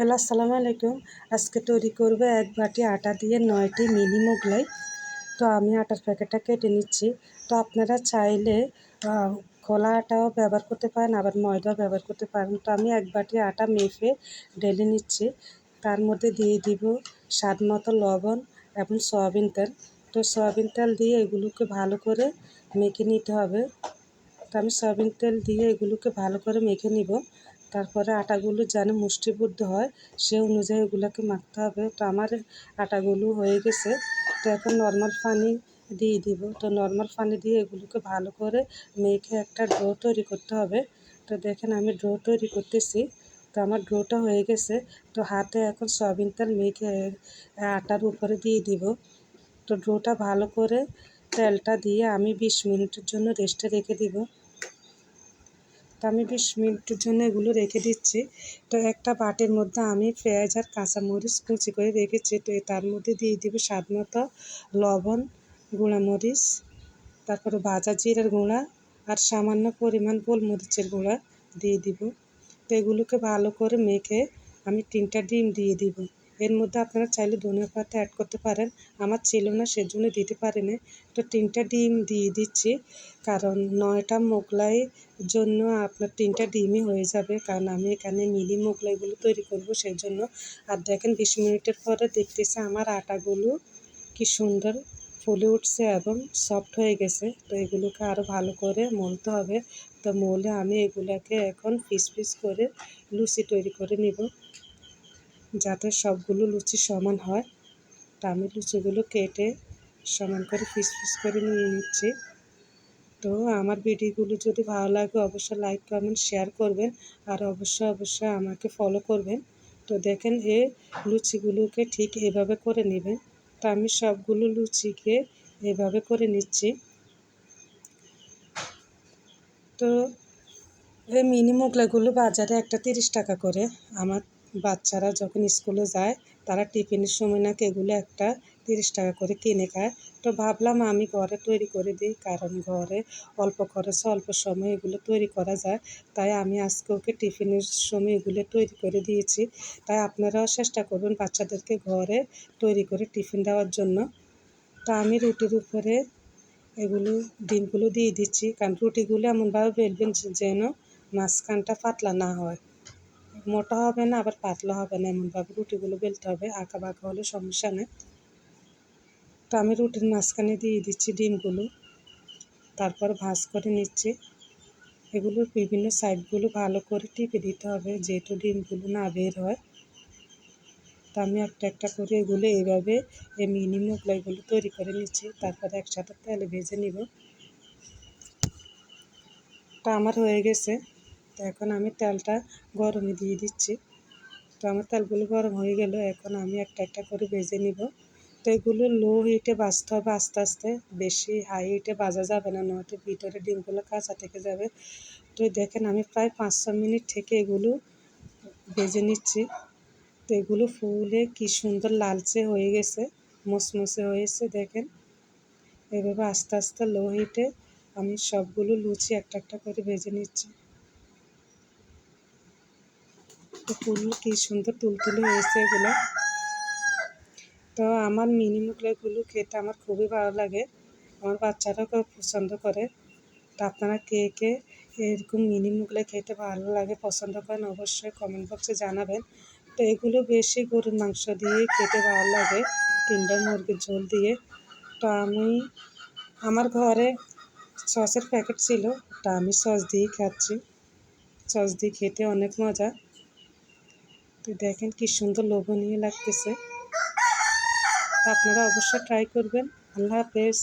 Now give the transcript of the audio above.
Hello, আসসালামু আলাইকুম। আজকে তৈরি করব 1 বাটি আটা দিয়ে 9টি মিনি মোগলাই। তো আমি আটার প্যাকেটটা কেটে নিচ্ছি। তো আপনারা চাইলে খোলা আটাও ব্যবহার করতে পারেন, আবার ময়দাও ব্যবহার করতে পারেন। তো আমি 1 বাটি আটা মেপে ঢেলে নিচ্ছি। তার মধ্যে দিয়ে দিব স্বাদ মতো লবণ এবং সয়াবিন তেল। তো সয়াবিন তেল দিয়ে এগুলোকে ভালো করে মেখে নিতে হবে। তো আমি সয়াবিন তেল দিয়ে এগুলোকে ভালো করে মেখে নিব। তারপরে আটাগুলো যেন মুষ্টিবদ্ধ হয় সে অনুযায়ী এগুলোকে মাখতে হবে। তো আমার আটাগুলো হয়ে গেছে। তো এখন নর্মাল পানি দিয়ে দিব। তো নর্মাল পানি দিয়ে এগুলোকে ভালো করে মেখে একটা ডো তৈরি করতে হবে। তো দেখেন আমি ডো তৈরি করতেছি। তো আমার ডোটা হয়ে গেছে। তো হাতে এখন সয়াবিন তেল মেখে আটার উপরে দিয়ে দিব। তো ডোটা ভালো করে তেলটা দিয়ে আমি 20 মিনিটের জন্য রেস্টে রেখে দিব। তো আমি 20 মিনিটের জন্য এগুলো রেখে দিচ্ছি। তো একটা বাটির মধ্যে আমি পেঁয়াজ আর কাঁচামরিচ কুচি করে রেখেছি। তো তার মধ্যে দিয়ে দিব স্বাদ মতো লবণ, গুঁড়ামরিচ, তারপরে ভাজা জিরার গুঁড়া আর সামান্য পরিমাণ গোলমরিচের গুঁড়া দিয়ে দিব। তো এগুলোকে ভালো করে মেখে আমি 3টা ডিম দিয়ে দিব। এর মধ্যে আপনারা চাইলে ধনিয়া পাতা অ্যাড করতে পারেন। আমার ছিল না সেজন্য দিতে পারিনি। তো 3টা ডিম দিয়ে দিচ্ছি, কারণ 9টা মোগলাইয়ের জন্য আপনার 3টা ডিমই হয়ে যাবে, কারণ আমি এখানে মিনি মোগলাইগুলো তৈরি করব সেই জন্য। আর দেখেন 20 মিনিটের পরে দেখতেছি আমার আটাগুলো কি সুন্দর ফুলে উঠছে এবং সফট হয়ে গেছে। তো এগুলোকে আরও ভালো করে মলতে হবে। তো মলে আমি এগুলোকে এখন পিস পিস করে লুচি তৈরি করে নিব, যাতে সবগুলো লুচি সমান হয়। তো আমি লুচিগুলো কেটে সমান করে পিস পিস করে নিয়ে নিচ্ছি। তো আমার ভিডিওগুলো যদি ভালো লাগে অবশ্যই লাইক কমেন্ট শেয়ার করবেন, আর অবশ্যই আমাকে ফলো করবেন। তো দেখেন এই লুচিগুলোকে ঠিক এভাবে করে নেবেন। তো আমি সবগুলো লুচিকে এভাবে করে নিচ্ছি। তো এই মিনি মোগলাইগুলো বাজারে একটা 30 টাকা করে। আমার বাচ্চারা যখন স্কুলে যায় তারা টিফিনের সময় নাকি এগুলো একটা 30 টাকা করে কিনে খায়। তো ভাবলাম আমি ঘরে তৈরি করে দিই, কারণ ঘরে অল্প খরচে অল্প সময়ে এগুলো তৈরি করা যায়। তাই আমি আজকে ওকে টিফিনের সময় এগুলো তৈরি করে দিয়েছি। তাই আপনারাও চেষ্টা করবেন বাচ্চাদেরকে ঘরে তৈরি করে টিফিন দেওয়ার জন্য। তা আমি রুটির উপরে এগুলো ডিমগুলো দিয়ে দিচ্ছি, কারণ রুটিগুলো এমনভাবে বেলবেন যেন মাঝখানটা পাতলা না হয়, মোটা হবে না আবার পাতলা হবে না, এমনভাবে রুটিগুলো বেলতে হবে। আঁকা বাঁকা হলে সমস্যা নেই। তো আমি রুটির মাঝখানে দিয়ে দিচ্ছি ডিমগুলো, তারপর ভাঁজ করে নিচ্ছি। এগুলোর বিভিন্ন সাইডগুলো ভালো করে টিপে দিতে হবে, যেহেতু ডিমগুলো না বের হয়। তো আমি একটা একটা করে এগুলো এইভাবে এই মিনি মোগলাইগুলো তৈরি করে নিচ্ছি, তারপরে একসাথে তেলে ভেজে নিব। তো আমার হয়ে গেছে। তো এখন আমি তেলটা গরমে দিয়ে দিচ্ছি। তো আমার তেলগুলো গরম হয়ে গেল, এখন আমি একটা একটা করে ভেজে নিব। তো এগুলো লো হিটে ভাজতে হবে আস্তে আস্তে, বেশি হাই হিটে ভাজা যাবে না, নয়তো ভিতরে ডিমগুলো কাঁচা থেকে যাবে। তো দেখেন আমি প্রায় 5-6 মিনিট থেকে এগুলো ভেজে নিচ্ছি। তো এগুলো ফুলে কি সুন্দর লালচে হয়ে গেছে, মুসমুসে হয়েছে দেখেন। এভাবে আস্তে আস্তে লো হিটে আমি সবগুলো লুচি একটা একটা করে ভেজে নিচ্ছি। তো ফুল কি সুন্দর তুলতুলে হয়েছে এগুলো। তো আমার মিনি মোগলাইগুলো খেতে আমার খুবই ভালো লাগে, আমার বাচ্চারাও খুব পছন্দ করে। তো আপনারা কে কে এরকম মিনি মোগলাই খেতে ভালো লাগে পছন্দ করেন অবশ্যই কমেন্ট বক্সে জানাবেন। তো এগুলো বেশি গরুর মাংস দিয়ে খেতে ভালো লাগে কিংবা মুরগির ঝোল দিয়ে। তো আমি আমার ঘরে সসের প্যাকেট ছিল, তা আমি সস দিয়েই খাচ্ছি। সস দিয়ে খেতে অনেক মজা। তো দেখেন কি সুন্দর লোভনীয় লাগতেছে। তো আপনারা অবশ্যই ট্রাই করবেন। আল্লাহ হাফেজ।